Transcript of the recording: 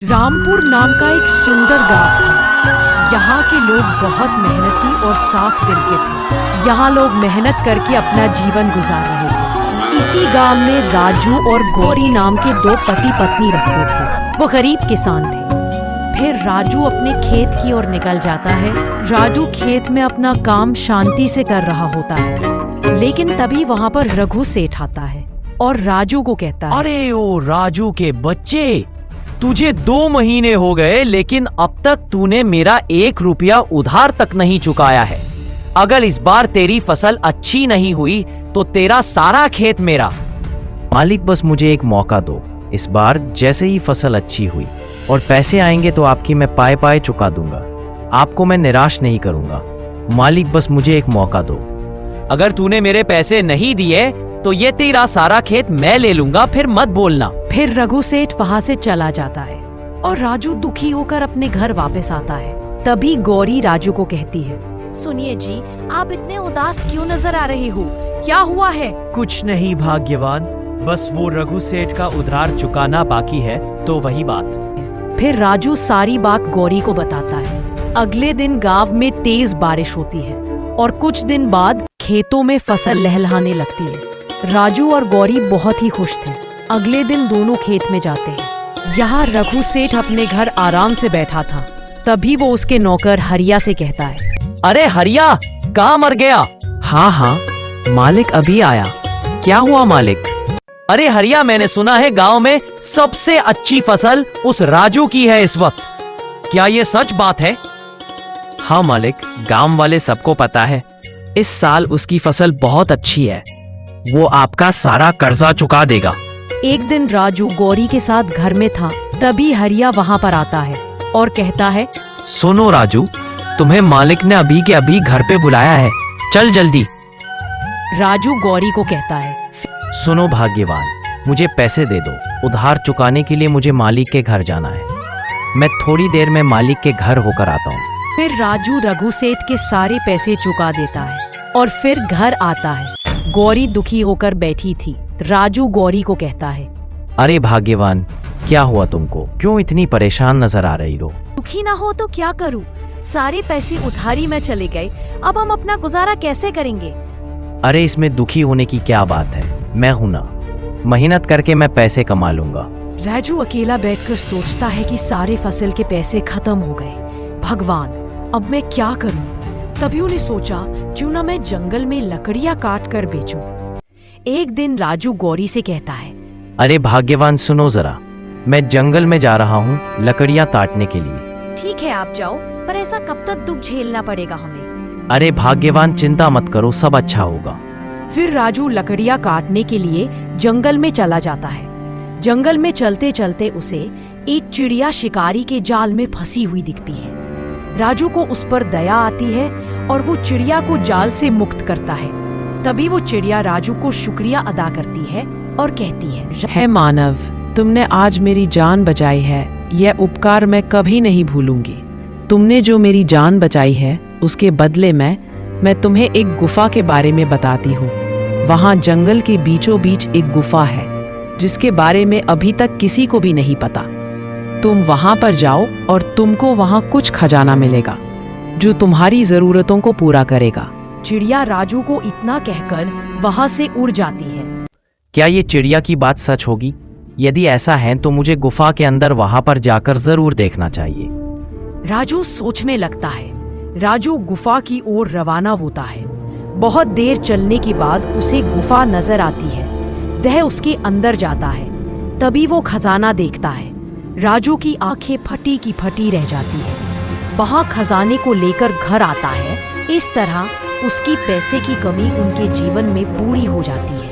रामपुर नाम का एक सुंदर गांव था। यहाँ के लोग बहुत मेहनती और साफ दिल के थे। यहाँ लोग मेहनत करके अपना जीवन गुजार रहे थे। इसी गांव में राजू और गौरी नाम के दो पति पत्नी रहते थे। वो गरीब किसान थे। फिर राजू अपने खेत की ओर निकल जाता है। राजू खेत में अपना काम शांति से कर रहा होता है, लेकिन तभी वहाँ पर रघु सेठ आता है और राजू को कहता है, अरे ओ राजू के बच्चे, तुझे 2 महीने हो गए लेकिन अब तक तूने मेरा 1 रुपया उधार तक नहीं चुकाया है। अगर इस बार तेरी फसल अच्छी नहीं हुई तो तेरा सारा खेत मेरा। मालिक, बस मुझे एक मौका दो। इस बार जैसे ही फसल अच्छी हुई और पैसे आएंगे तो आपकी मैं पाए पाए चुका दूंगा। आपको मैं निराश नहीं करूंगा। मालिक, बस मुझे एक मौका दो। अगर तूने मेरे पैसे नहीं दिए तो ये तेरा सारा खेत मैं ले लूंगा, फिर मत बोलना। फिर रघु सेठ वहाँ से चला जाता है और राजू दुखी होकर अपने घर वापस आता है। तभी गौरी राजू को कहती है, सुनिए जी, आप इतने उदास क्यों नजर आ रहे हो? क्या हुआ है? कुछ नहीं भाग्यवान, बस वो रघु सेठ का उधार चुकाना बाकी है, तो वही बात। फिर राजू सारी बात गौरी को बताता है। अगले दिन गांव में तेज बारिश होती है और कुछ दिन बाद खेतों में फसल लहलहाने लगती है। राजू और गौरी बहुत ही खुश थे। अगले दिन दोनों खेत में जाते हैं। यहाँ रघु सेठ अपने घर आराम से बैठा था। तभी वो उसके नौकर हरिया से कहता है, अरे हरिया, कहाँ मर गया? हाँ, मालिक अभी आया। क्या हुआ मालिक? अरे हरिया, मैंने सुना है गांव में सबसे अच्छी फसल उस राजू की है इस वक्त। क्या ये सच बात है? हाँ मालिक, गांव वाले सबको पता है। इस साल उसकी फसल बहुत अच्छी है। वो आपका सारा कर्जा चुका देगा। एक दिन राजू गौरी के साथ घर में था। तभी हरिया वहाँ पर आता है और कहता है, सुनो राजू, तुम्हें मालिक ने अभी के अभी घर पे बुलाया है, चल जल्दी। राजू गौरी को कहता है, सुनो भाग्यवान, मुझे पैसे दे दो। उधार चुकाने के लिए मुझे मालिक के घर जाना है। मैं थोड़ी देर में मालिक के घर होकर आता हूँ। फिर राजू रघु सेठ के सारे पैसे चुका देता है और फिर घर आता है। गौरी दुखी होकर बैठी थी। राजू गौरी को कहता है, अरे भाग्यवान, क्या हुआ तुमको? क्यों इतनी परेशान नजर आ रही हो? दुखी ना हो तो क्या करूं? सारे पैसे उधारी में चले गए। अब हम अपना गुजारा कैसे करेंगे? अरे इसमें दुखी होने की क्या बात है? मैं हूं ना, मेहनत करके मैं पैसे कमा लूंगा। राजू अकेला बैठकर सोचता है कि सारे फसल के पैसे खत्म हो गए। भगवान, अब मैं क्या करूं? तभी उन्हें सोचा, क्यों ना मैं जंगल में लकड़ियां काट कर बेचूं। एक दिन राजू गौरी से कहता है, अरे भाग्यवान, सुनो जरा, मैं जंगल में जा रहा हूँ लकड़ियाँ काटने के लिए। ठीक है, आप जाओ, पर ऐसा कब तक दुख झेलना पड़ेगा हमें? अरे भाग्यवान, चिंता मत करो, सब अच्छा होगा। फिर राजू लकड़ियां काटने के लिए जंगल में चला जाता है। जंगल में चलते चलते उसे एक चिड़िया शिकारी के जाल में फंसी हुई दिखती है। राजू को उस पर दया आती है और वो चिड़िया को जाल से मुक्त करता है। तभी वो चिड़िया राजू को शुक्रिया अदा करती है और कहती है, मानव, तुमने आज मेरी जान बचाई है। यह उपकार मैं कभी नहीं भूलूंगी। तुमने जो मेरी जान बचाई है, उसके बदले मैं तुम्हें एक गुफा के बारे में बताती हूँ। वहाँ जंगल के बीचों बीच एक गुफा है, जिसके बारे में अभी तक किसी को भी नहीं पता। तुम वहाँ पर जाओ और तुमको वहाँ कुछ खजाना मिलेगा, जो तुम्हारी जरूरतों को पूरा करेगा। चिड़िया राजू को इतना कहकर वहाँ से उड़ जाती है। क्या ये चिड़िया की बात सच होगी? यदि ऐसा है तो मुझे गुफा के अंदर वहाँ पर जाकर जरूर देखना चाहिए। राजू सोच में लगता है। राजू गुफा की ओर रवाना होता है। बहुत देर चलने के बाद उसे गुफा नजर आती है। वह उसके अंदर जाता है। तभी वो खजाना देखता है। राजू की आंखें फटी की फटी रह जाती है। वहाँ खजाने को लेकर घर आता है। इस तरह उसकी पैसे की कमी उनके जीवन में पूरी हो जाती है।